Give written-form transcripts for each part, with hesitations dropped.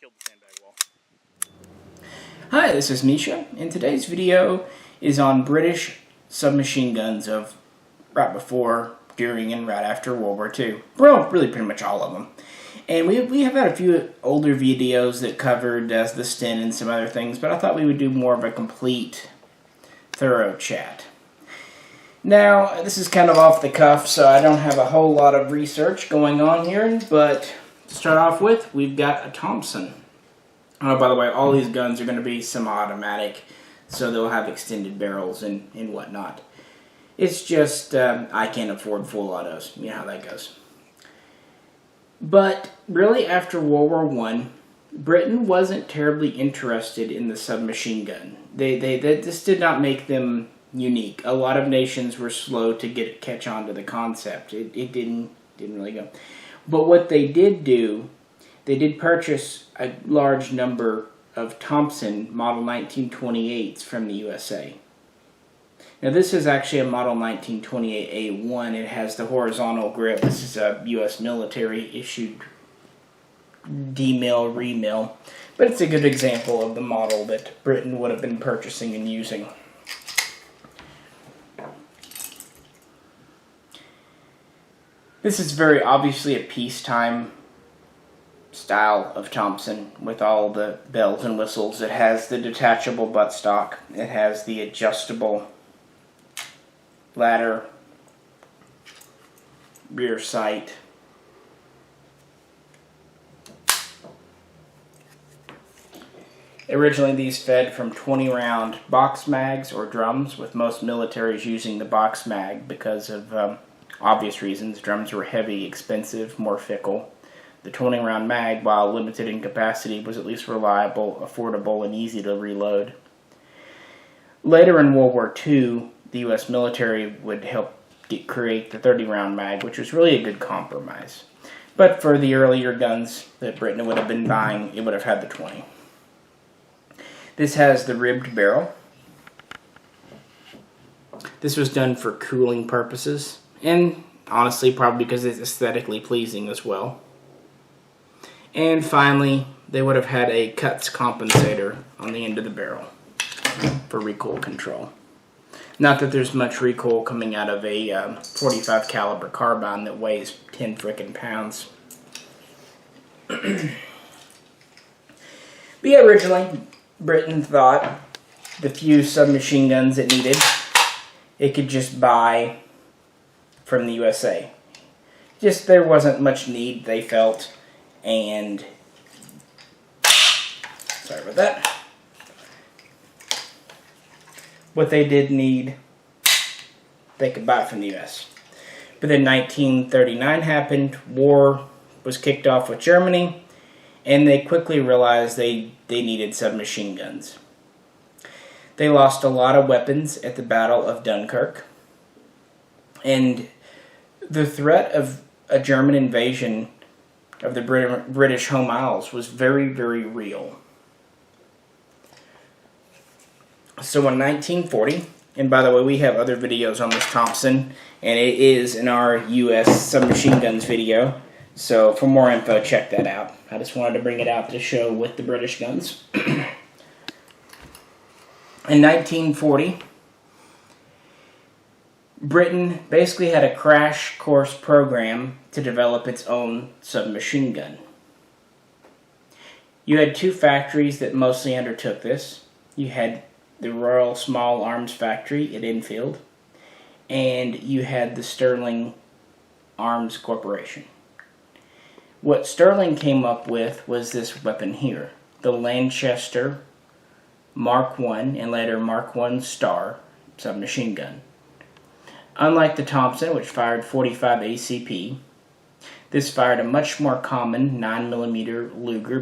killed the sandbag wall. Hi, this is Misha, and today's video is on British submachine guns of right before, during, and right after World War II. Well, really pretty much all of them. And we have had a few older videos that covered the Sten and some other things, but I thought we would do more of a complete, thorough chat. Now, this is kind of off the cuff, so I don't have a whole lot of research going on here, but to start off with, we've got a Thompson. Oh, by the way, all these guns are going to be semi-automatic, so they'll have extended barrels and whatnot. It's just, I can't afford full autos. You know how that goes. But, really, after World War I, Britain wasn't terribly interested in the submachine gun. This did not make them unique. A lot of nations were slow to catch on to the concept. It didn't really go. But what they did do, they did purchase a large number of Thompson Model 1928s from the USA. Now this is actually a Model 1928A1. It has the horizontal grip. This is a US military issued D-mill, re-mill. But it's a good example of the model that Britain would have been purchasing and using. This is very obviously a peacetime style of Thompson with all the bells and whistles. It has the detachable buttstock. It has the adjustable ladder, rear sight. Originally these fed from 20-round box mags or drums, with most militaries using the box mag because of obvious reasons. Drums were heavy, expensive, more fickle. The 20-round mag, while limited in capacity, was at least reliable, affordable, and easy to reload. Later in World War II, the U.S. military would help create the 30-round mag, which was really a good compromise. But for the earlier guns that Britain would have been buying, it would have had the 20. This has the ribbed barrel. This was done for cooling purposes, and honestly, probably because it's aesthetically pleasing as well. And finally, they would have had a cuts compensator on the end of the barrel for recoil control. Not that there's much recoil coming out of a 45 caliber carbine that weighs 10 frickin' pounds. But yeah, originally, Britain thought the few submachine guns it needed, it could just buy from the USA. Just there wasn't much need, they felt, and sorry about that. What they did need, they could buy from the US. But then 1939 happened, war was kicked off with Germany, and they quickly realized they needed submachine guns. They lost a lot of weapons at the Battle of Dunkirk, and the threat of a German invasion of the British Home Isles was very, very real. So in 1940, and by the way, we have other videos on this Thompson, and it is in our US submachine guns video, so for more info, check that out. I just wanted to bring it out to show with the British guns. In 1940, Britain basically had a crash course program to develop its own submachine gun. You had two factories that mostly undertook this. You had the Royal Small Arms Factory at Enfield, and you had the Sterling Arms Corporation. What Sterling came up with was this weapon here, the Lanchester Mark I and later Mark I Star submachine gun. Unlike the Thompson, which fired 45 ACP, this fired a much more common 9mm Luger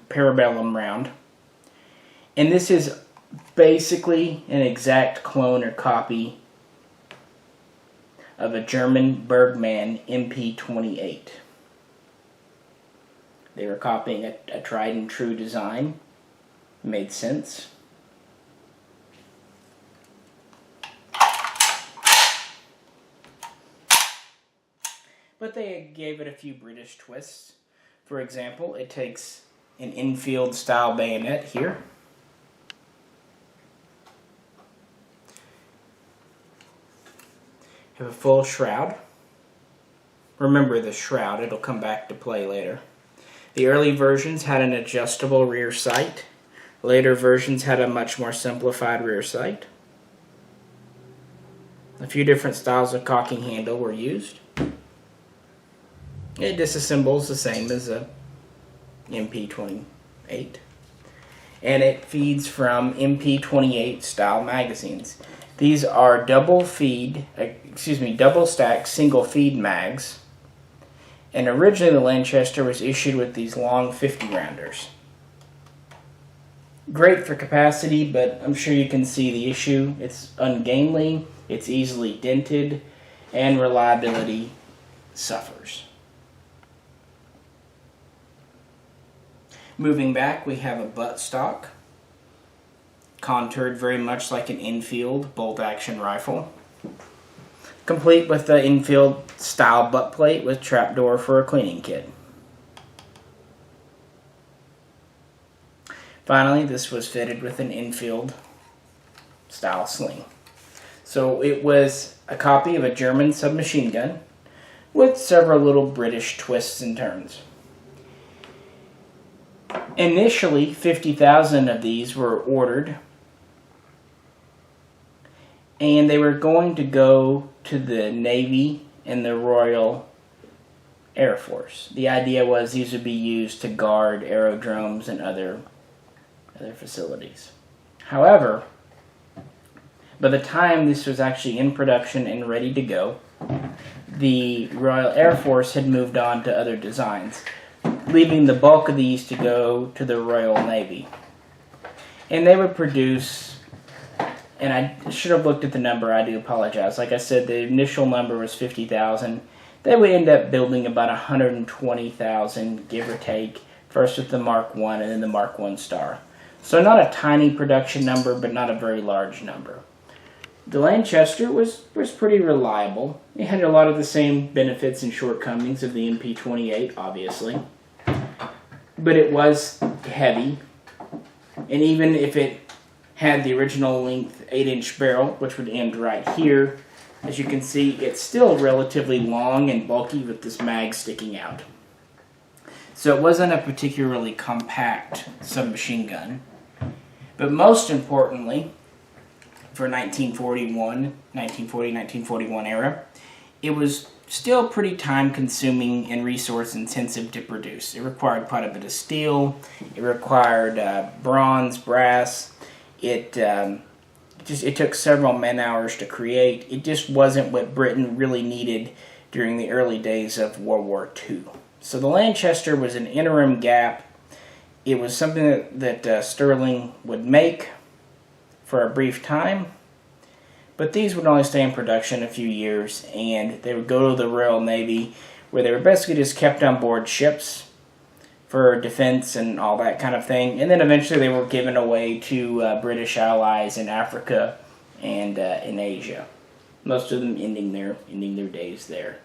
parabellum round. And this is basically an exact clone or copy of a German Bergmann MP28. They were copying a tried and true design. Made sense. But they gave it a few British twists. For example, it takes an infield style bayonet here. Have a full shroud. Remember the shroud, it'll come back to play later. The early versions had an adjustable rear sight. Later versions had a much more simplified rear sight. A few different styles of cocking handle were used. It disassembles the same as a MP28. And it feeds from MP28 style magazines. These are double stack single feed mags. And originally the Lanchester was issued with these long 50 rounders. Great for capacity, but I'm sure you can see the issue. It's ungainly, it's easily dented, and reliability suffers. Moving back, we have a buttstock, contoured very much like an infield bolt-action rifle, complete with the infield style butt plate with trapdoor for a cleaning kit. Finally, this was fitted with an infield style sling. So it was a copy of a German submachine gun with several little British twists and turns. Initially, 50,000 of these were ordered, and they were going to go to the Navy and the Royal Air Force. The idea was these would be used to guard aerodromes and other facilities. However, by the time this was actually in production and ready to go, the Royal Air Force had moved on to other designs, leaving the bulk of these to go to the Royal Navy. And they would produce, and I should have looked at the number, I do apologize. Like I said, the initial number was 50,000. They would end up building about 120,000, give or take, first with the Mark I and then the Mark I Star. So not a tiny production number, but not a very large number. The Lanchester was pretty reliable. It had a lot of the same benefits and shortcomings of the MP28, obviously. But it was heavy. And even if it had the original length 8-inch barrel, which would end right here, as you can see, it's still relatively long and bulky with this mag sticking out. So it wasn't a particularly compact submachine gun. But most importantly, for 1941 era, it was still pretty time-consuming and resource-intensive to produce. It required quite a bit of steel. It required bronze, brass. It took several man-hours to create. It just wasn't what Britain really needed during the early days of World War II. So the Lanchester was an interim gap. It was something that Sterling would make for a brief time, but these would only stay in production a few years, and they would go to the Royal Navy, where they were basically just kept on board ships for defense and all that kind of thing, and then eventually they were given away to British allies in Africa and in Asia, most of them ending their days there.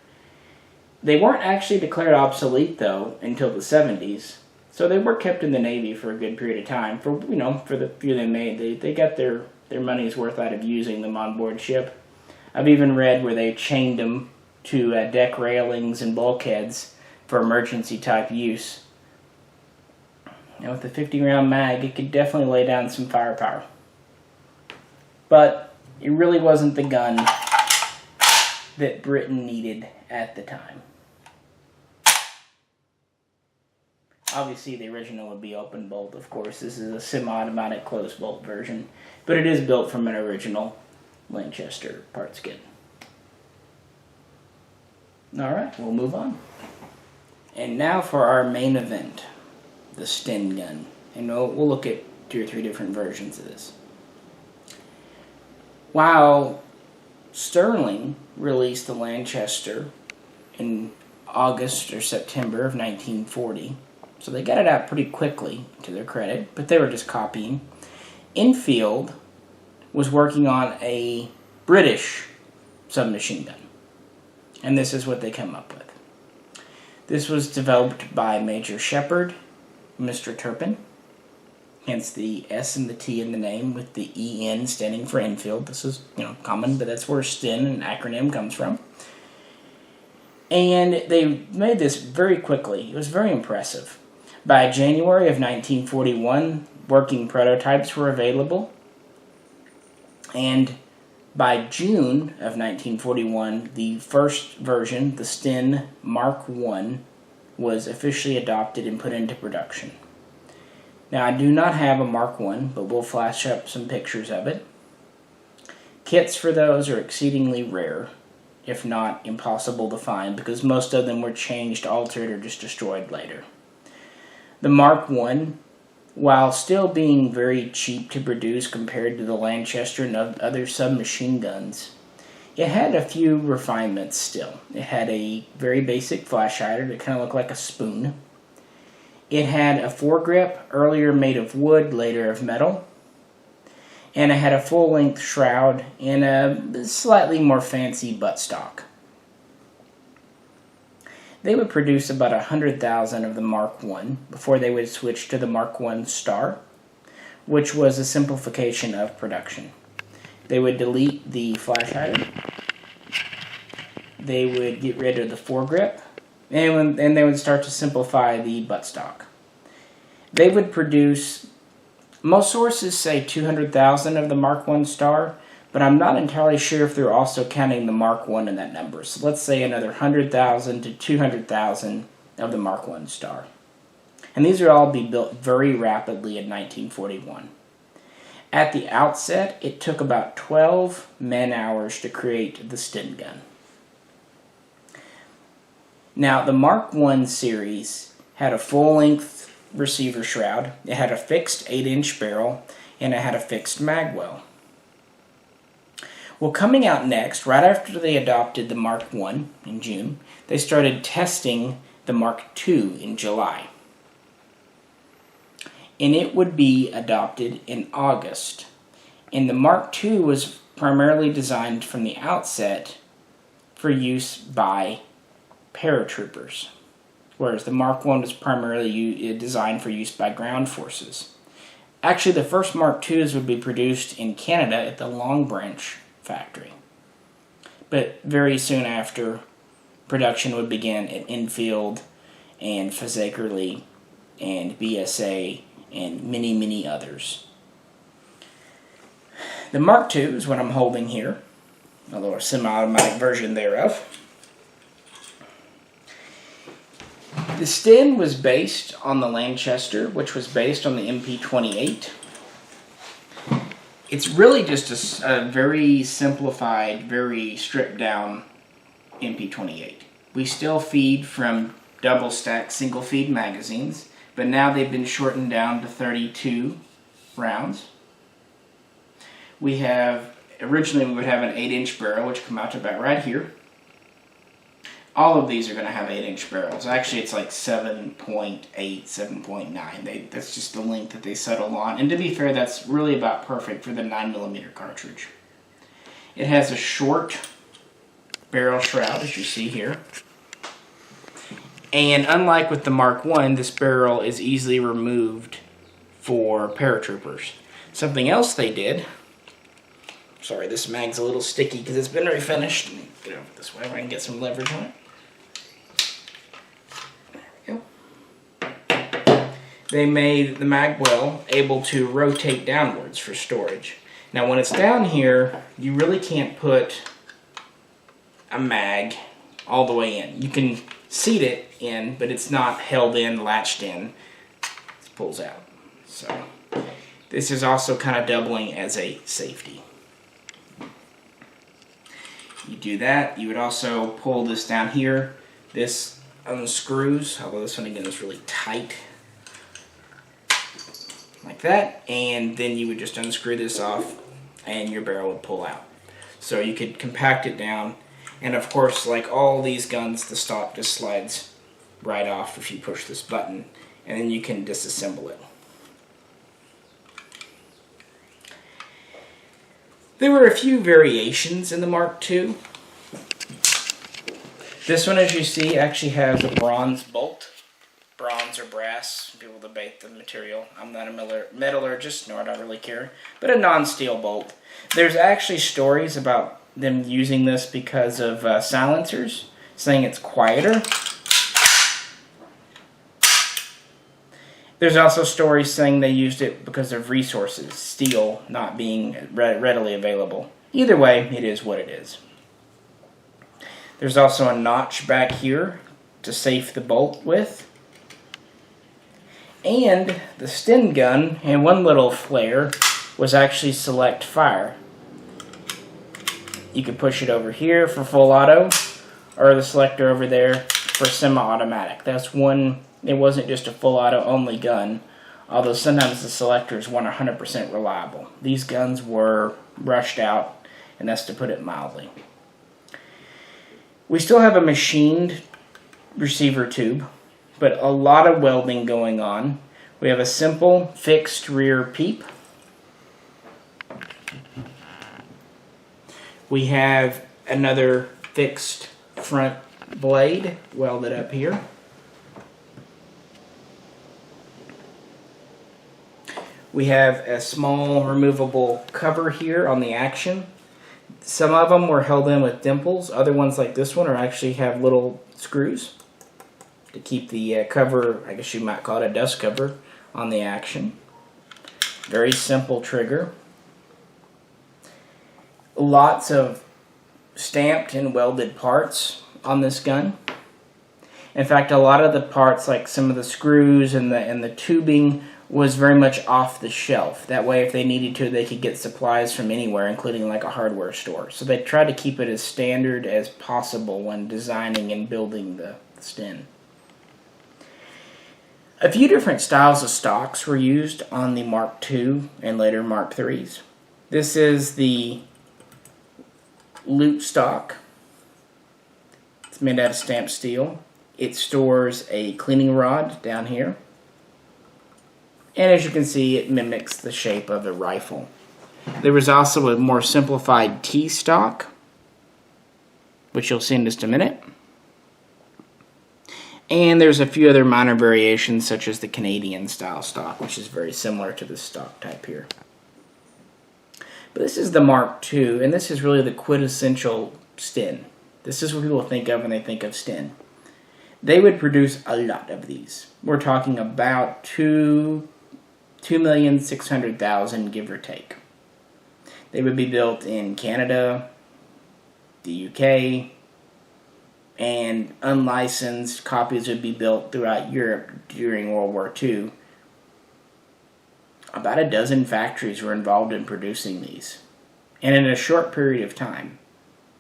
They weren't actually declared obsolete, though, until the 70s. So they were kept in the Navy for a good period of time. For the few they made, they got their money's worth out of using them on board ship. I've even read where they chained them to deck railings and bulkheads for emergency type use. Now with the 50-round mag, it could definitely lay down some firepower. But it really wasn't the gun that Britain needed at the time. Obviously, the original would be open bolt, of course. This is a semi-automatic closed bolt version, but it is built from an original Lanchester parts kit. Alright, we'll move on. And now for our main event, the Sten gun. And we'll look at 2 or 3 different versions of this. While Sterling released the Lanchester in August or September of 1940, so they got it out pretty quickly, to their credit, but they were just copying. Enfield was working on a British submachine gun, and this is what they come up with. This was developed by Major Shepard Mr. Turpin, hence the S and the T in the name with the EN standing for Enfield. This is, common, but that's where Sten, an acronym, comes from. And they made this very quickly. It was very impressive. By January of 1941, working prototypes were available. And by June of 1941, the first version, the Sten Mark I, was officially adopted and put into production. Now, I do not have a Mark I, but we'll flash up some pictures of it. Kits for those are exceedingly rare, if not impossible to find, because most of them were changed, altered, or just destroyed later. The Mark I, while still being very cheap to produce compared to the Lanchester and other submachine guns, it had a few refinements still. It had a very basic flash hider that kind of looked like a spoon. It had a foregrip, earlier made of wood, later of metal. And it had a full-length shroud and a slightly more fancy buttstock. They would produce about 100,000 of the Mark I before they would switch to the Mark I Star, which was a simplification of production. They would delete the flash hider. They would get rid of the foregrip, and they would start to simplify the buttstock. They would produce, most sources say 200,000 of the Mark I Star, but I'm not entirely sure if they're also counting the Mark I in that number. So let's say another 100,000 to 200,000 of the Mark I Star. And these would all be built very rapidly in 1941. At the outset, it took about 12 man-hours to create the Sten gun. Now, the Mark I series had a full-length receiver shroud, it had a fixed 8-inch barrel, and it had a fixed mag well. Well, coming out next, right after they adopted the Mark I in June, they started testing the Mark II in July. And it would be adopted in August. And the Mark II was primarily designed from the outset for use by paratroopers, whereas the Mark I was primarily designed for use by ground forces. Actually, the first Mark IIs would be produced in Canada at the Long Branch factory. But very soon after, production would begin at Enfield and Fazakerley and BSA and many, many others. The Mark II is what I'm holding here, although a semi-automatic version thereof. The Sten was based on the Lanchester, which was based on the MP28. It's really just a very simplified, very stripped down MP28. We still feed from double stack single feed magazines, but now they've been shortened down to 32 rounds. We have, originally we would have an 8-inch barrel, which come out to about right here. All of these are going to have 8-inch barrels. Actually, it's like 7.8, 7.9. That's just the length that they settle on. And to be fair, that's really about perfect for the 9mm cartridge. It has a short barrel shroud, as you see here. And unlike with the Mark I, this barrel is easily removed for paratroopers. Something else they did, sorry, this mag's a little sticky because it's been refinished. Get over this way where I can get some leverage on it. There we go. They made the mag well able to rotate downwards for storage. Now when it's down here, you really can't put a mag all the way in. You can seat it in, but it's not held in, latched in. It pulls out. So this is also kind of doubling as a safety. You do that. You would also pull this down here. This unscrews, although this one again is really tight. Like that. And then you would just unscrew this off and your barrel would pull out. So you could compact it down. And of course, like all these guns, the stock just slides right off if you push this button. And then you can disassemble it. There were a few variations in the Mark II. This one, as you see, actually has a bronze bolt bronze or brass. People debate the material. I'm not a metallurgist, nor do I really care. But a non-steel bolt. There's actually stories about them using this because of silencers, saying it's quieter. There's also stories saying they used it because of resources, steel not being readily available. Either way, it is what it is. There's also a notch back here to safe the bolt with. And the Sten gun, and one little flare, was actually select fire. You could push it over here for full auto, or the selector over there for semi-automatic. That's one. It wasn't just a full auto only gun, although sometimes the selectors weren't 100% reliable. These guns were rushed out, and that's to put it mildly. We still have a machined receiver tube, but a lot of welding going on. We have a simple fixed rear peep. We have another fixed front blade welded up here. We have a small removable cover here on the action. Some of them were held in with dimples. Other ones like this one are actually have little screws to keep the cover, I guess you might call it a dust cover, on the action. Very simple trigger. Lots of stamped and welded parts on this gun. In fact, a lot of the parts, like some of the screws and the tubing, was very much off the shelf. That way, if they needed to, they could get supplies from anywhere, including like a hardware store. So they tried to keep it as standard as possible when designing and building the Sten. A few different styles of stocks were used on the Mark II and later Mark IIIs. This is the loop stock. It's made out of stamped steel. It stores a cleaning rod down here. And as you can see, it mimics the shape of a rifle. There was also a more simplified T-stock, which you'll see in just a minute. And there's a few other minor variations, such as the Canadian style stock, which is very similar to this stock type here. But this is the Mark II, and this is really the quintessential Sten. This is what people think of when they think of Sten. They would produce a lot of these. We're talking about 2,600,000, give or take. They would be built in Canada, the UK, and unlicensed copies would be built throughout Europe during World War II. About a dozen factories were involved in producing these, and in a short period of time.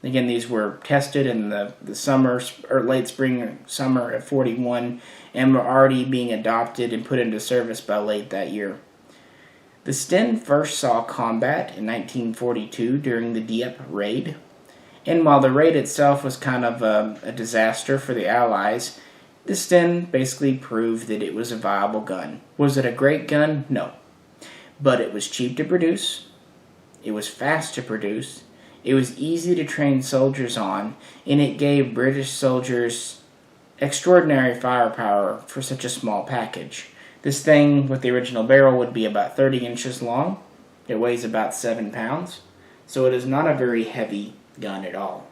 Again, these were tested in the summer or late spring or summer of '41 and were already being adopted and put into service by late that year. The Sten first saw combat in 1942 during the Dieppe raid, and while the raid itself was kind of a disaster for the Allies, the Sten basically proved that it was a viable gun. Was it a great gun? No. But it was cheap to produce, it was fast to produce, it was easy to train soldiers on, and it gave British soldiers extraordinary firepower for such a small package. This thing with the original barrel would be about 30 inches long. It weighs about 7 pounds. So it is not a very heavy gun at all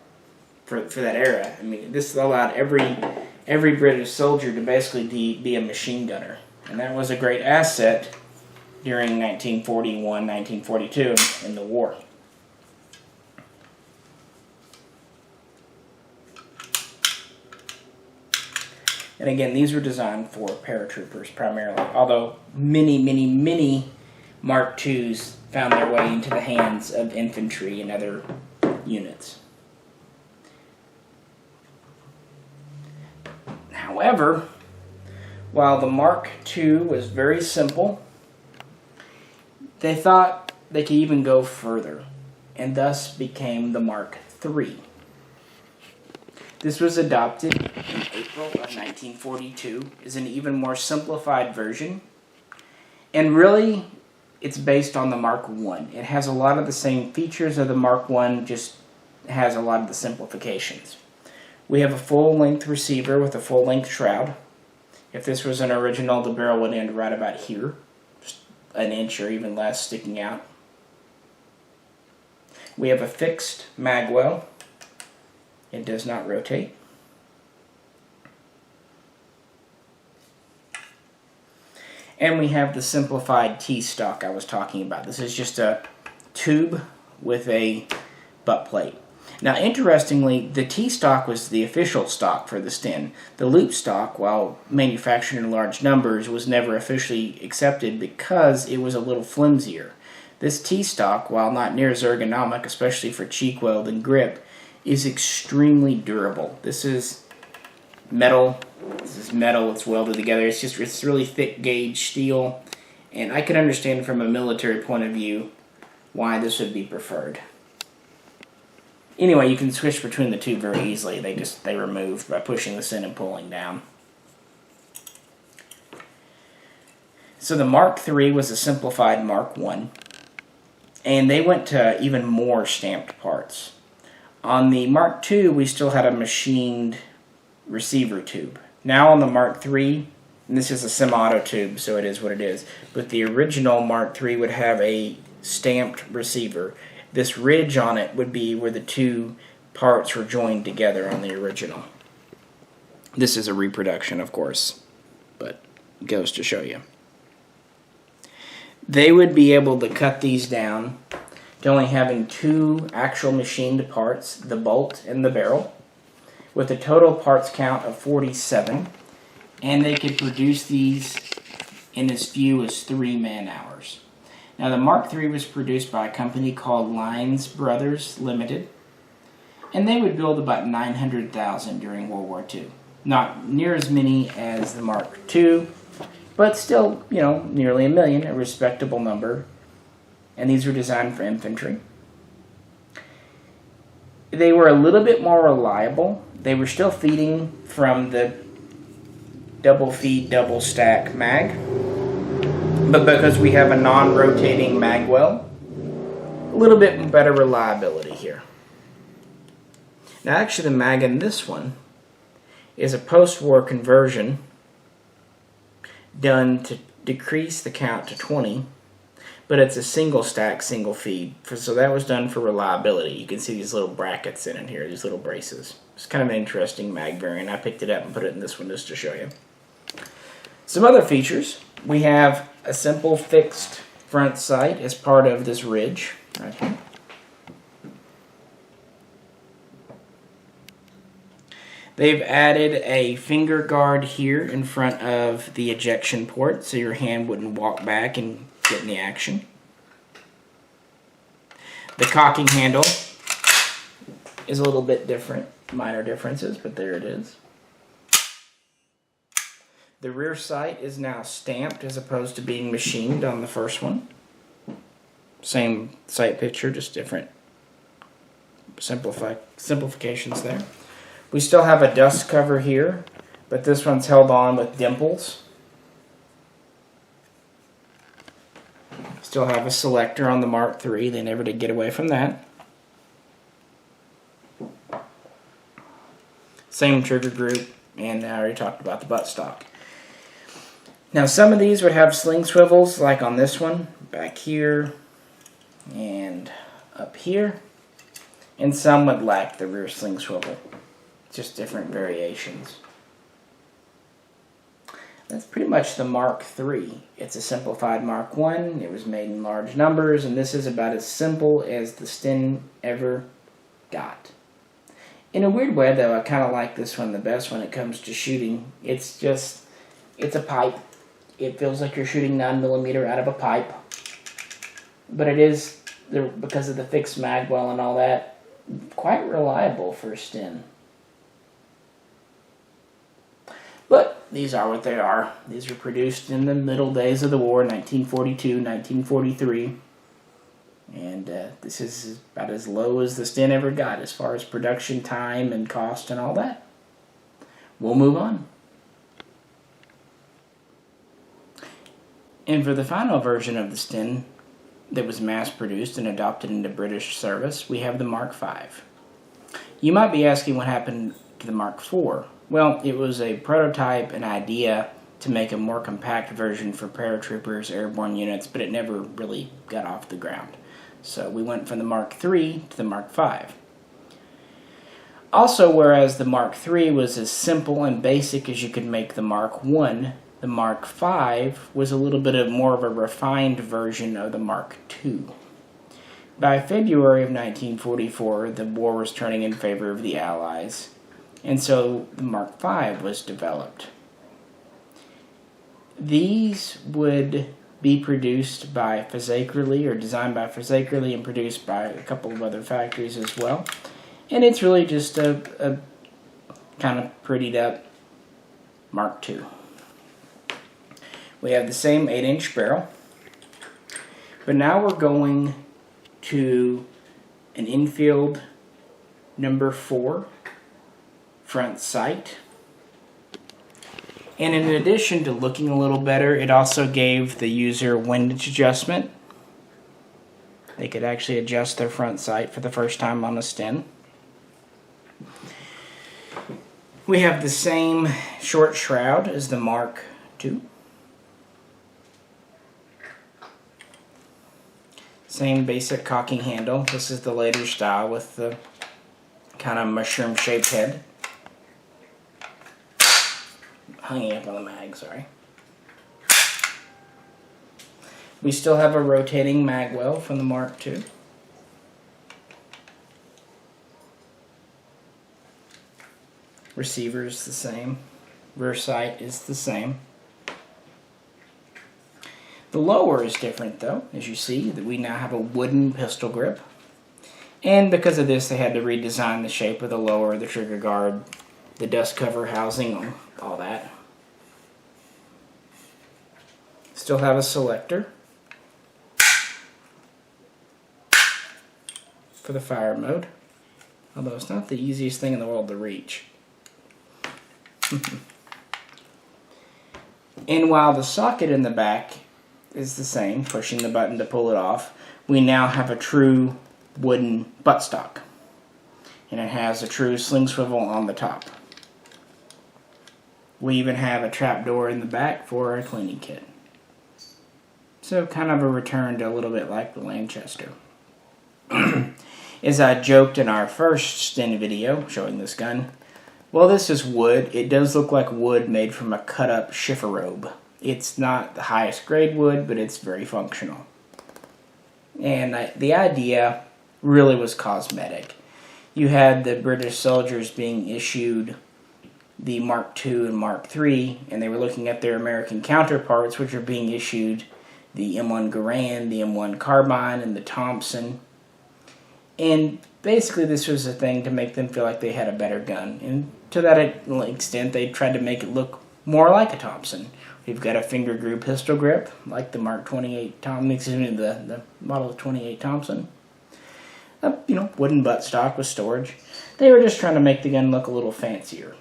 for that era. I mean, this allowed every British soldier to basically be a machine gunner. And that was a great asset during 1941, 1942 in the war. And again, these were designed for paratroopers primarily, although many Mark IIs found their way into the hands of infantry and other units. However, while the Mark II was very simple, they thought they could even go further, and thus became the Mark III. This was adopted in April of 1942 as an even more simplified version, and really it's based on the Mark I. It has a lot of the same features of the Mark I, just has a lot of the simplifications. We have a full-length receiver with a full-length shroud. If this was an original, the barrel would end right about here, just an inch or even less sticking out. We have a fixed mag well. It does not rotate. And we have the simplified T-stock I was talking about. This is just a tube with a butt plate. Now, interestingly, the T-stock was the official stock for the Sten. The loop stock, while manufactured in large numbers, was never officially accepted because it was a little flimsier. This T-stock, while not near as ergonomic, especially for cheek weld and grip, is extremely durable. This is metal. It's welded together. It's really thick gauge steel, and I can understand from a military point of view why this would be preferred. Anyway, you can switch between the two very easily. They remove by pushing this in and pulling down. So the Mark III was a simplified Mark I, and they went to even more stamped parts. On the Mark II, we still had a machined receiver tube. Now on the Mark III, and this is a semi-auto tube, so it is what it is, but the original Mark III would have a stamped receiver. This ridge on it would be where the two parts were joined together on the original. This is a reproduction, of course, but it goes to show you. They would be able to cut these down to only having two actual machined parts, the bolt and the barrel, with a total parts count of 47, and they could produce these in as few as 3 man-hours. Now, the Mark III was produced by a company called Lines Brothers Limited, and they would build about 900,000 during World War II. Not near as many as the Mark II, but still, nearly a million, a respectable number. And these were designed for infantry. They were a little bit more reliable. They were still feeding from the double feed, double stack mag. But because we have a non-rotating mag well, a little bit better reliability here. Now actually the mag in this one is a post-war conversion done to decrease the count to 20, but it's a single stack, single feed. So that was done for reliability. You can see these little brackets in it here, these little braces. It's kind of an interesting mag variant. I picked it up and put it in this one just to show you. Some other features. We have a simple fixed front sight as part of this ridge right here. They've added a finger guard here in front of the ejection port so your hand wouldn't walk back and get in the action. The cocking handle is a little bit different, minor differences, but there it is. The rear sight is now stamped as opposed to being machined on the first one. Same sight picture, just different simplifications there. We still have a dust cover here, but this one's held on with dimples. Still have a selector on the Mark III. They never did get away from that. Same trigger group, and I already talked about the buttstock. Now some of these would have sling swivels, like on this one, back here and up here, and some would lack the rear sling swivel. Just different variations. That's pretty much the Mark III. It's a simplified Mark I. It was made in large numbers, and this is about as simple as the Sten ever got. In a weird way, though, I kind of like this one the best when it comes to shooting. It's a pipe. It feels like you're shooting 9mm out of a pipe. But it is, because of the fixed mag well and all that, quite reliable for a Sten. But these are what they are. These were produced in the middle days of the war, 1942, 1943. And this is about as low as the Sten ever got as far as production time and cost and all that. We'll move on. And for the final version of the Sten that was mass-produced and adopted into British service, we have the Mark V. You might be asking what happened to the Mark IV. Well, it was a prototype, an idea to make a more compact version for paratroopers, airborne units, but it never really got off the ground. So we went from the Mark III to the Mark V. Also, whereas the Mark III was as simple and basic as you could make the Mark I, the Mark V was a little bit more of a refined version of the Mark II. By February of 1944, the war was turning in favor of the Allies, and so the Mark V was developed. These would be produced by Fazakerly, or designed by Fazakerly and produced by a couple of other factories as well. And it's really just a kind of prettied up Mark II. We have the same 8-inch barrel, but now we're going to an infield number 4 front sight. And in addition to looking a little better, it also gave the user windage adjustment. They could actually adjust their front sight for the first time on a Sten. We have the same short shroud as the Mark II. Same basic cocking handle. This is the later style with the kind of mushroom-shaped head. Hanging up on the mag, sorry. We still have a rotating mag well from the Mark II. Receiver is the same. Rear sight is the same. The lower is different though, as you see, that we now have a wooden pistol grip. And because of this, they had to redesign the shape of the lower, the trigger guard, the dust cover housing, all that. Still have a selector for the fire mode, although it's not the easiest thing in the world to reach. And while the socket in the back is the same, pushing the button to pull it off, we now have a true wooden buttstock. And it has a true sling swivel on the top. We even have a trap door in the back for a cleaning kit. So kind of a return to a little bit like the Lanchester. As I joked in our first Sten video showing this gun, well, this is wood. It does look like wood made from a cut-up chifforobe. It's not the highest grade wood, but it's very functional. And the idea really was cosmetic. You had the British soldiers being issued the Mark II and Mark III, and they were looking at their American counterparts, which are being issued the M1 Garand, the M1 Carbine, and the Thompson. And basically this was a thing to make them feel like they had a better gun. And to that extent, they tried to make it look more like a Thompson. We've got a finger groove pistol grip, like the Mark 28 Thompson, excuse me, the model 28 Thompson. Wooden buttstock with storage. They were just trying to make the gun look a little fancier.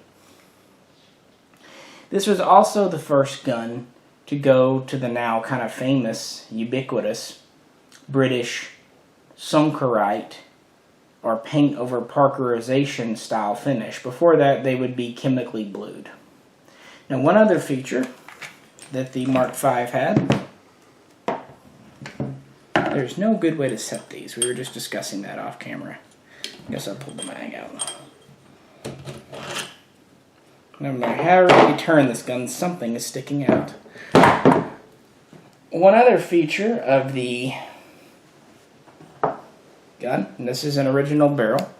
This was also the first gun to go to the now kind of famous, ubiquitous British Sunkerite or paint over parkerization style finish. Before that, they would be chemically blued. Now, one other feature that the Mark V had, there's no good way to set these. We were just discussing that off camera. I guess I'll pull the mag out. No matter how you turn this gun, something is sticking out. One other feature of the gun, and this is an original barrel,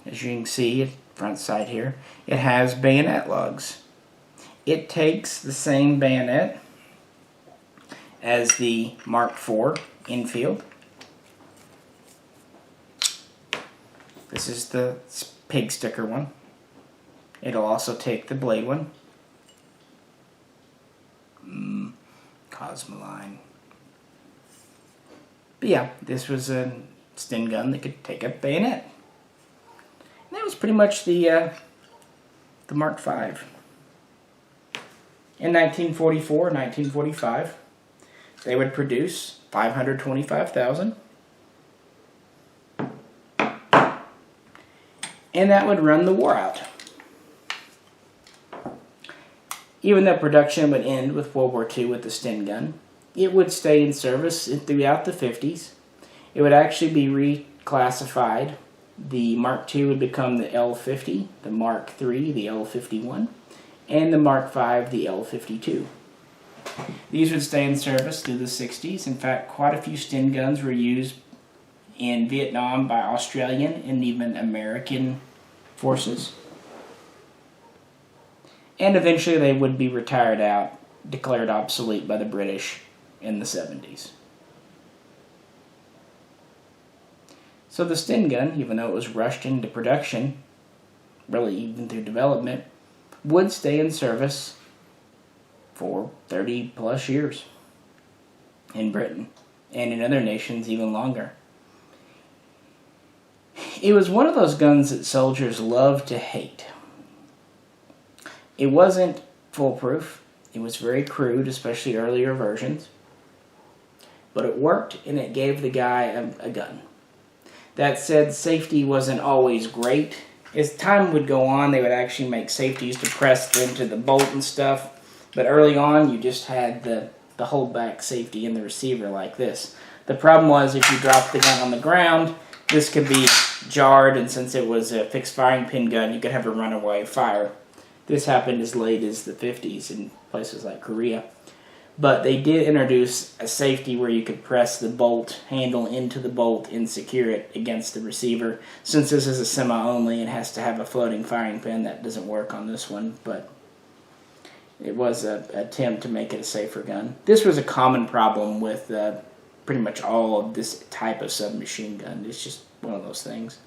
as you can see, front sight here, it has bayonet lugs. It takes the same bayonet as the Mark IV infield. This is the pig sticker one. It'll also take the blade one. Cosmoline. But yeah, this was a Sten gun that could take a bayonet. And that was pretty much the Mark V. In 1944, 1945, they would produce 525,000. And that would run the war out. Even though production would end with World War II with the Sten gun, it would stay in service throughout the 50s. It would actually be reclassified. The Mark II would become the L50, the Mark III, the L51, and the Mark V, the L52. These would stay in service through the 60s. In fact, quite a few Sten guns were used in Vietnam by Australian and even American forces. And eventually they would be retired out, declared obsolete by the British in the 70s. So the Sten gun, even though it was rushed into production, really even through development, would stay in service for 30 plus years in Britain, and in other nations even longer. It was one of those guns that soldiers loved to hate. It wasn't foolproof. It was very crude, especially earlier versions. But it worked, and it gave the guy a gun. That said, safety wasn't always great. As time would go on, they would actually make safeties to press into the bolt and stuff. But early on, you just had the holdback safety in the receiver like this. The problem was if you dropped the gun on the ground, this could be jarred, and since it was a fixed firing pin gun, you could have a runaway fire. This happened as late as the 50s in places like Korea. But they did introduce a safety where you could press the bolt handle into the bolt and secure it against the receiver. Since this is a semi-only and has to have a floating firing pin, that doesn't work on this one, but it was an attempt to make it a safer gun. This was a common problem with pretty much all of this type of submachine gun. It's just one of those things.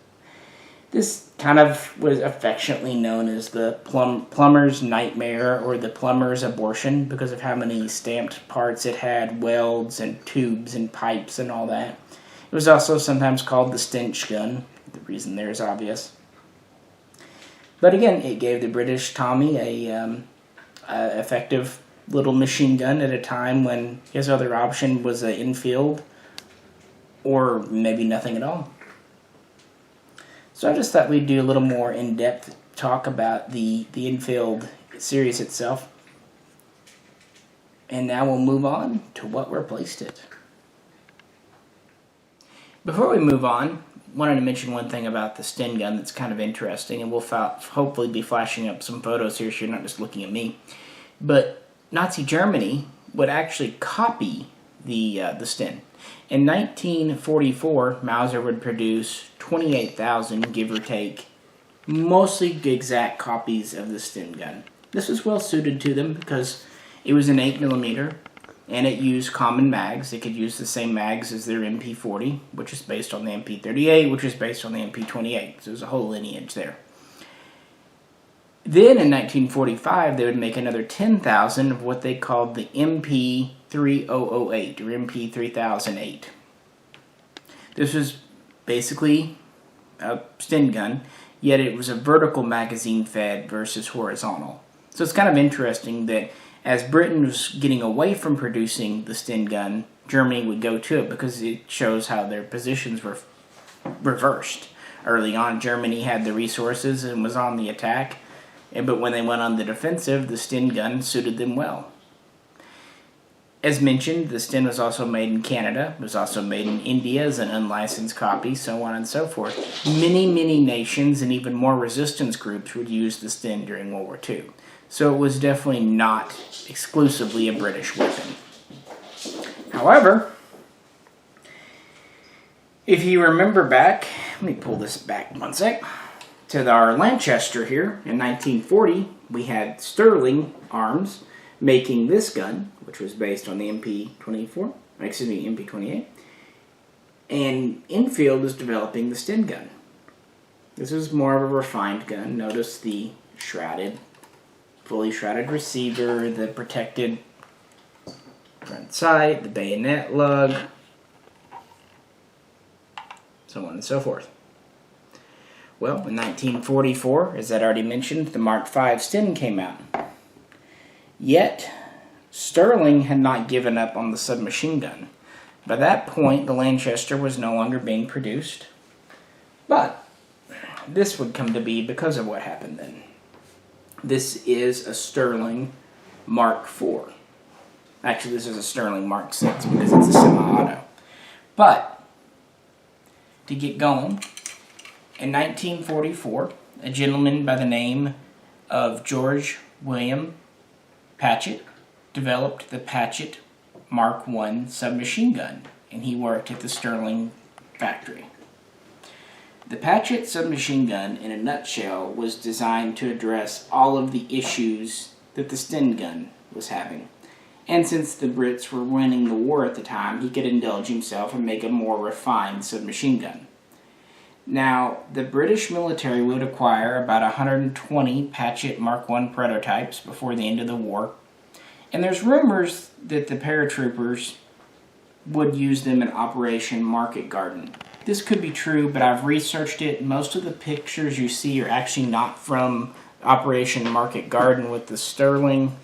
This kind of was affectionately known as the plumber's nightmare or the plumber's abortion because of how many stamped parts it had, welds and tubes and pipes and all that. It was also sometimes called the stench gun. The reason there is obvious. But again, it gave the British Tommy a effective little machine gun at a time when his other option was an infield or maybe nothing at all. So I just thought we'd do a little more in-depth talk about the infield series itself. And now we'll move on to what replaced it. Before we move on, I wanted to mention one thing about the Sten gun that's kind of interesting, and we'll hopefully be flashing up some photos here so you're not just looking at me. But Nazi Germany would actually copy the Sten. In 1944, Mauser would produce 28,000, give or take, mostly exact copies of the Sten gun. This was well suited to them because it was an 8mm and it used common mags. It could use the same mags as their MP40, which is based on the MP38, which is based on the MP28. So there's a whole lineage there. Then in 1945, they would make another 10,000 of what they called the MP3008 or MP3008. This was basically a Sten gun, yet it was a vertical magazine fed versus horizontal. So it's kind of interesting that as Britain was getting away from producing the Sten gun, Germany would go to it because it shows how their positions were reversed. Early on, Germany had the resources and was on the attack. But when they went on the defensive, the Sten gun suited them well. As mentioned, the Sten was also made in Canada, was also made in India as an unlicensed copy, so on and so forth. Many, many nations and even more resistance groups would use the Sten during World War II. So it was definitely not exclusively a British weapon. However, if you remember back, let me pull this back one sec, to our Lanchester here in 1940, we had Sterling Arms making this gun, which was based on the MP28, and Enfield was developing the Sten gun. This is more of a refined gun. Notice the fully shrouded receiver, the protected front sight, the bayonet lug, so on and so forth. Well, in 1944, as I'd already mentioned, the Mark V Sten came out. Yet, Sterling had not given up on the submachine gun. By that point, the Lanchester was no longer being produced. But this would come to be because of what happened then. This is a Sterling Mark IV. Actually, this is a Sterling Mark VI because it's a semi-auto. But, to get going, in 1944, a gentleman by the name of George William Patchett developed the Patchett Mark I submachine gun, and he worked at the Sterling factory. The Patchett submachine gun, in a nutshell, was designed to address all of the issues that the Sten gun was having. And since the Brits were winning the war at the time, he could indulge himself and make a more refined submachine gun. Now, the British military would acquire about 120 Patchett Mark I prototypes before the end of the war, and there's rumors that the paratroopers would use them in Operation Market Garden. This could be true, but I've researched it. Most of the pictures you see are actually not from Operation Market Garden with the Sterling,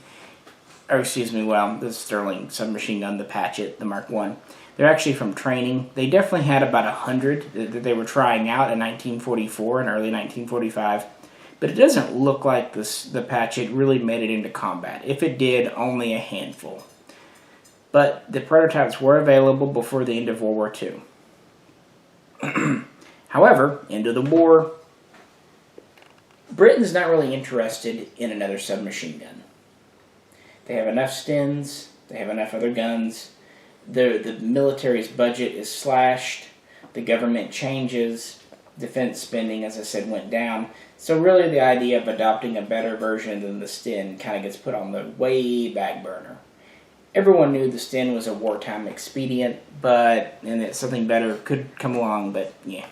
the Sterling submachine gun, the Patchett, the Mark I. They're actually from training. They definitely had about 100 that they were trying out in 1944 and early 1945, but it doesn't look like the Patchett really made it into combat. If it did, only a handful. But the prototypes were available before the end of World War II. However, end of the war, Britain's not really interested in another submachine gun. They have enough Stens, they have enough other guns, the military's budget is slashed, the government changes, defense spending, as I said, went down. So really the idea of adopting a better version than the Sten kind of gets put on the way back burner. Everyone knew the Sten was a wartime expedient, and that something better could come along, but yeah.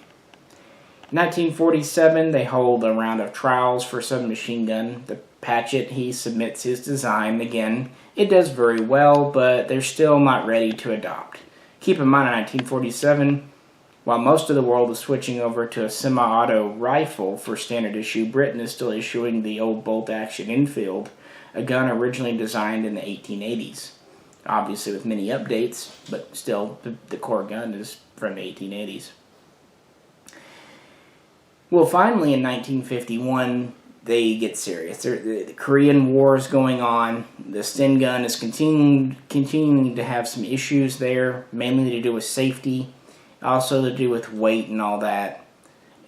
In 1947, they hold a round of trials for submachine gun. The Patchett, he submits his design. Again, it does very well, but they're still not ready to adopt. Keep in mind, in 1947, while most of the world is switching over to a semi-auto rifle for standard issue, Britain is still issuing the old bolt-action infield, a gun originally designed in the 1880s. Obviously with many updates, but still, the core gun is from the 1880s. Well, finally in 1951, they get serious. The Korean War is going on. The Sten gun is continuing to have some issues there, mainly to do with safety, also to do with weight and all that.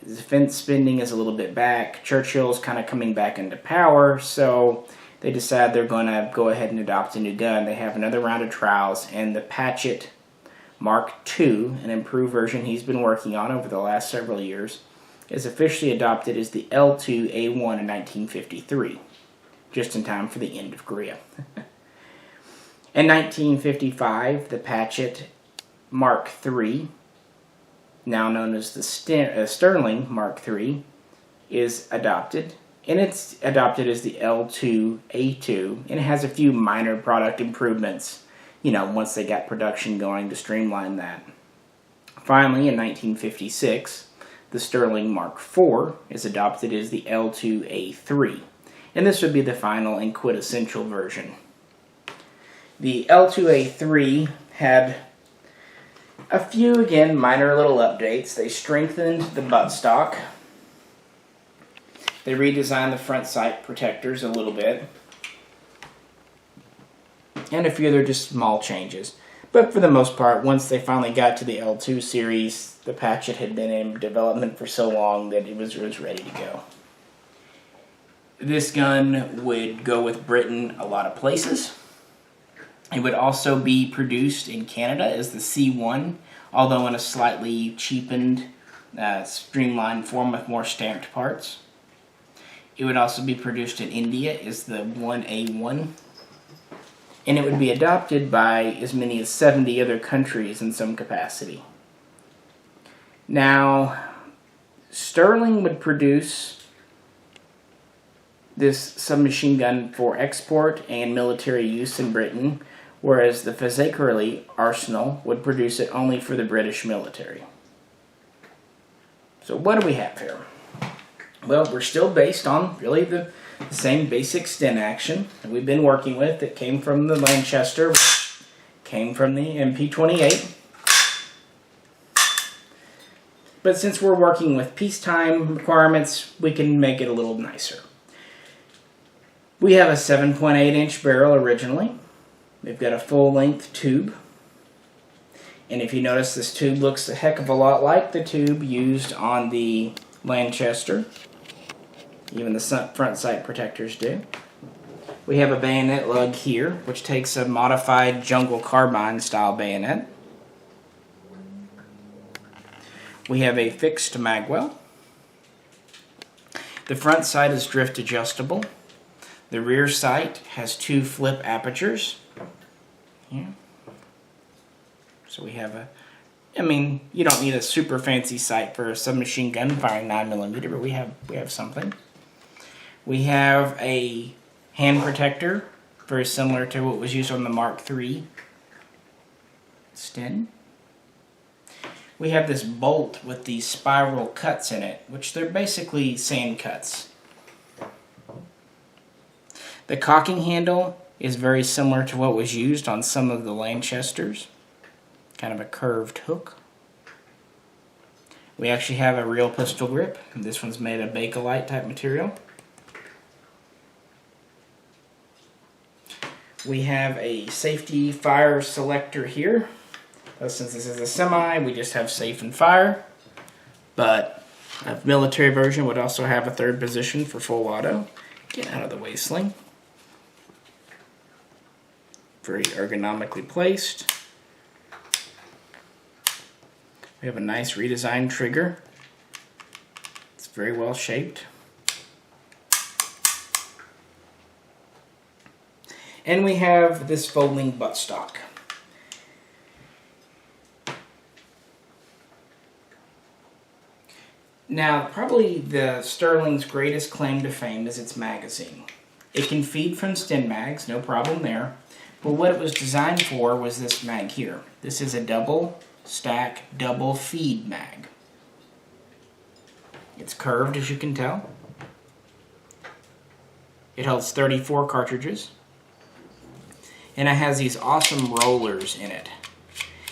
The defense spending is a little bit back. Churchill's kind of coming back into power, so they decide they're going to go ahead and adopt a new gun. They have another round of trials, and the Patchett Mark II, an improved version he's been working on over the last several years, is officially adopted as the L2A1 in 1953, just in time for the end of Korea. In 1955, the Patchett Mark III, now known as the Sterling Mark III, is adopted. And it's adopted as the L2A2, and it has a few minor product improvements, once they got production going to streamline that. Finally, in 1956, the Sterling Mark IV is adopted as the L2A3, and this would be the final and quintessential version. The L2A3 had a few, again, minor little updates. They strengthened the buttstock. They redesigned the front sight protectors a little bit. And a few other just small changes. But for the most part, once they finally got to the L2 series, the Patchett had been in development for so long that it was ready to go. This gun would go with Britain a lot of places. It would also be produced in Canada as the C1, although in a slightly cheapened, streamlined form with more stamped parts. It would also be produced in India as the 1A1. And it would be adopted by as many as 70 other countries in some capacity. Now, Sterling would produce this submachine gun for export and military use in Britain, whereas the Fizikirli arsenal would produce it only for the British military. So what do we have here? Well, we're still based on really the same basic Sten action that we've been working with that came from the Lanchester, came from the MP28. But since we're working with peacetime requirements, we can make it a little nicer. We have a 7.8-inch barrel originally. We've got a full-length tube. And if you notice, this tube looks a heck of a lot like the tube used on the Lanchester. Even the front sight protectors do. We have a bayonet lug here, which takes a modified jungle carbine style bayonet. We have a fixed magwell. The front sight is drift adjustable. The rear sight has 2 flip apertures. Yeah. So we have you don't need a super fancy sight for a submachine gun firing 9mm, but we have something. We have a hand protector, very similar to what was used on the Mark III Sten. We have this bolt with these spiral cuts in it, which they're basically sand cuts. The cocking handle is very similar to what was used on some of the Lanchesters, kind of a curved hook. We actually have a real pistol grip. This one's made of Bakelite type material. We have a safety fire selector here. Since this is a semi, we just have safe and fire. But a military version would also have a 3rd position for full auto. Get out of the way, sling. Very ergonomically placed. We have a nice redesigned trigger. It's very well shaped. And we have this folding buttstock. Now, probably the Sterling's greatest claim to fame is its magazine. It can feed from Sten mags, no problem there. But what it was designed for was this mag here. This is a double stack, double feed mag. It's curved, as you can tell. It holds 34 cartridges. And it has these awesome rollers in it.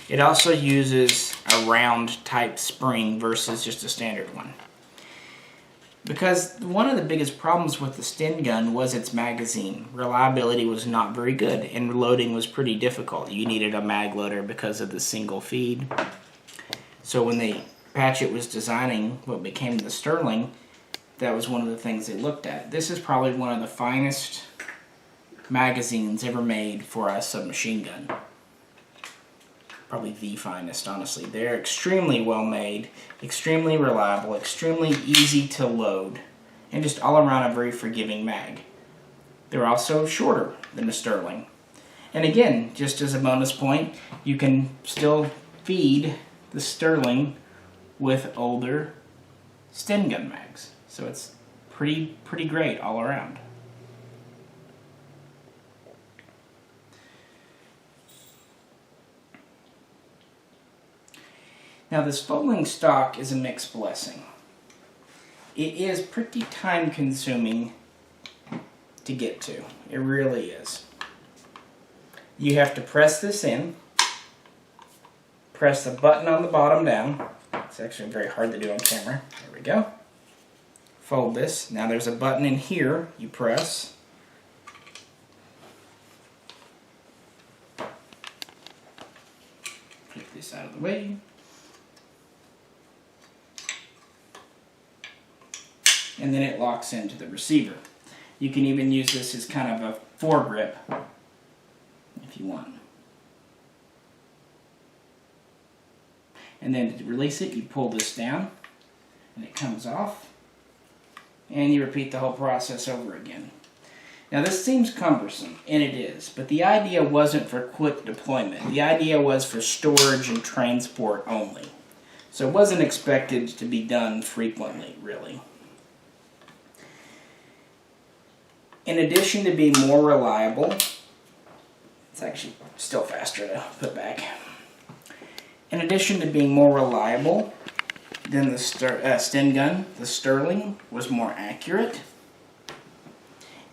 It also uses a round type spring versus just a standard one. Because one of the biggest problems with the Sten gun was its magazine. Reliability was not very good, and loading was pretty difficult. You needed a mag loader because of the single feed. So when Patchett was designing what became the Sterling, that was one of the things they looked at. This is probably one of the finest magazines ever made for a submachine gun. Probably the finest, honestly. They're extremely well made, extremely reliable, extremely easy to load, and just all around a very forgiving mag. They're also shorter than the Sterling. And again, just as a bonus point, you can still feed the Sterling with older Sten gun mags. So it's pretty great all around. Now this folding stock is a mixed blessing. It is pretty time consuming to get to. It really is. You have to press this in, press the button on the bottom down. It's actually very hard to do on camera. There we go. Fold this. Now there's a button in here you press. Take this out of the way. And then it locks into the receiver. You can even use this as kind of a foregrip if you want. And then to release it, you pull this down and it comes off. And you repeat the whole process over again. Now this seems cumbersome, and it is, but the idea wasn't for quick deployment. The idea was for storage and transport only. So it wasn't expected to be done frequently, really. In addition to being more reliable, it's actually still faster to put back. In addition to being more reliable than the Sten gun, the Sterling was more accurate.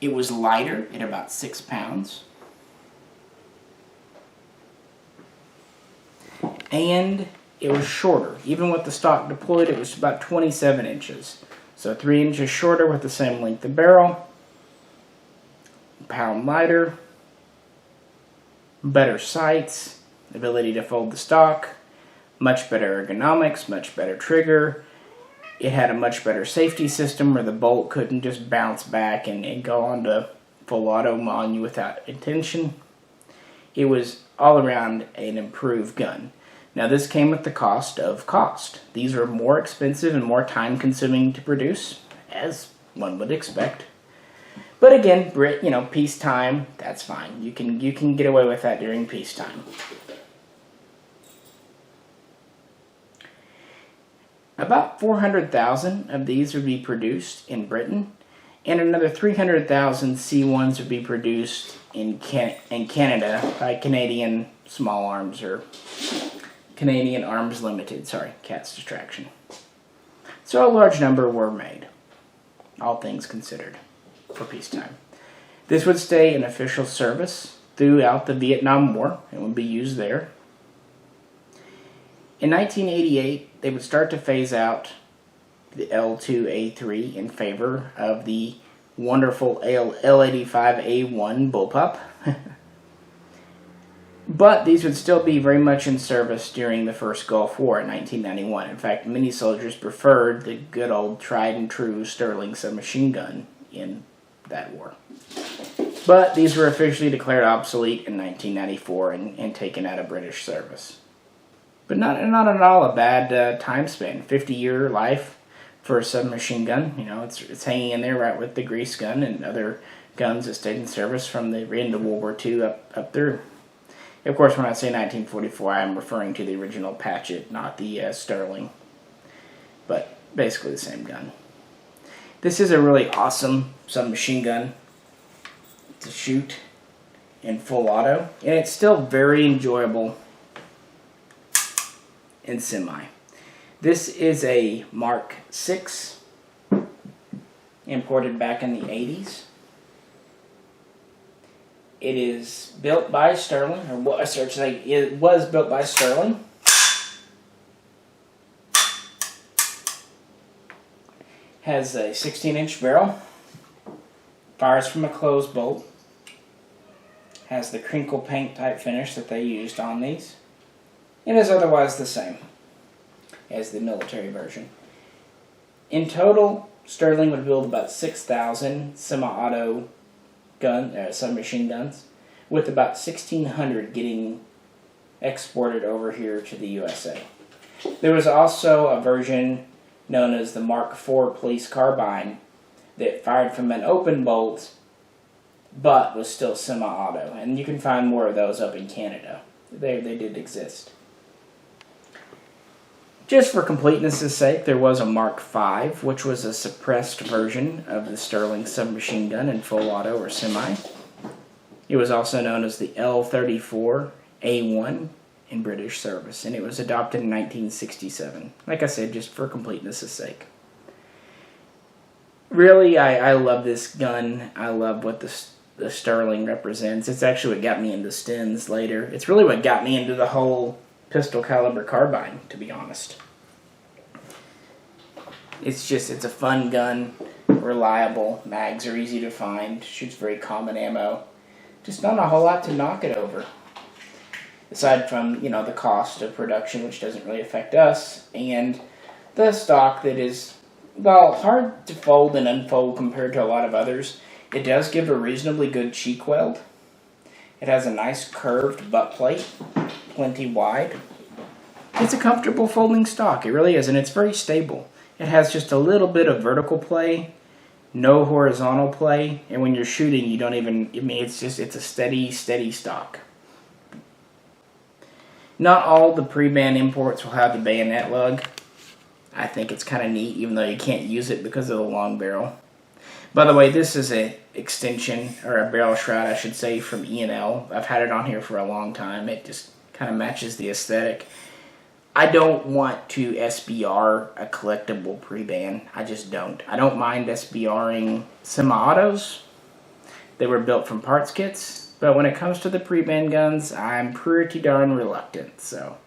It was lighter at about 6 pounds. And it was shorter. Even with the stock deployed, it was about 27 inches. So 3 inches shorter with the same length of barrel. pound lighter, better sights, ability to fold the stock, much better ergonomics, much better trigger. It had a much better safety system where the bolt couldn't just bounce back and go on to full auto on you without intention. It was all around an improved gun. Now this came at the cost of cost. These are more expensive and more time consuming to produce, as one would expect. But again, peacetime, that's fine. You can get away with that during peacetime. About 400,000 of these would be produced in Britain, and another 300,000 C1s would be produced in Canada by Canadian Small Arms, or Canadian Arms Limited. Sorry, cat's distraction. So a large number were made, all things considered, for peacetime. This would stay in official service throughout the Vietnam War and would be used there. In 1988, they would start to phase out the L2A3 in favor of the wonderful L85A1 bullpup. But these would still be very much in service during the first Gulf War in 1991. In fact, many soldiers preferred the good old tried and true Sterling submachine gun in that war. But these were officially declared obsolete in 1994 and taken out of British service. But not at all a bad time span. 50-year life for a submachine gun. You know, it's hanging in there right with the grease gun and other guns that stayed in service from the end of World War II up through. Of course, when I say 1944, I am referring to the original Patchett, not the Sterling. But basically the same gun. This is a really awesome submachine gun to shoot in full auto, and it's still very enjoyable in semi. This is a Mark VI, imported back in the 80s. It is built by Sterling, it was built by Sterling. Has a 16-inch barrel, fires from a closed bolt, has the crinkle paint type finish that they used on these, and is otherwise the same as the military version. In total, Sterling would build about 6,000 semi-auto submachine guns, with about 1,600 getting exported over here to the USA. There was also a version known as the Mark IV police carbine that fired from an open bolt but was still semi-auto, and you can find more of those up in Canada. They did exist. Just for completeness' sake, there was a Mark V, which was a suppressed version of the Sterling submachine gun in full auto or semi. It was also known as the L34A1 in British service, and it was adopted in 1967. Like I said, just for completeness' sake. Really, I love this gun. I love what the Sterling represents. It's actually what got me into Stens later. It's really what got me into the whole pistol caliber carbine, to be honest. It's a fun gun, reliable, mags are easy to find, shoots very common ammo. Just not a whole lot to knock it over. Aside from, the cost of production, which doesn't really affect us, and the stock that is, well, hard to fold and unfold compared to a lot of others. It does give a reasonably good cheek weld. It has a nice curved butt plate, plenty wide. It's a comfortable folding stock, it really is, and it's very stable. It has just a little bit of vertical play, no horizontal play, and when you're shooting, you don't even, it's a steady stock. Not all the pre-ban imports will have the bayonet lug. I think it's kind of neat, even though you can't use it because of the long barrel. By the way, this is an extension, or a barrel shroud, I should say, from E&L. I've had it on here for a long time. It just kind of matches the aesthetic. I don't want to SBR a collectible pre-ban. I just don't. I don't mind SBRing semi-autos. They were built from parts kits. But when it comes to the pre-ban guns, I'm pretty darn reluctant. So,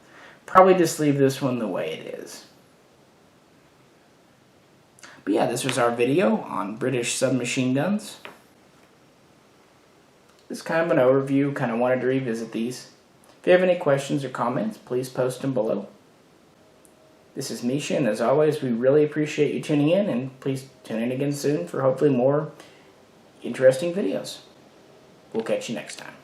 probably just leave this one the way it is. But yeah, this was our video on British submachine guns. this is kind of an overview, kind of wanted to revisit these. If you have any questions or comments, please post them below. This is Misha, and as always, we really appreciate you tuning in, and please tune in again soon for hopefully more interesting videos. We'll catch you next time.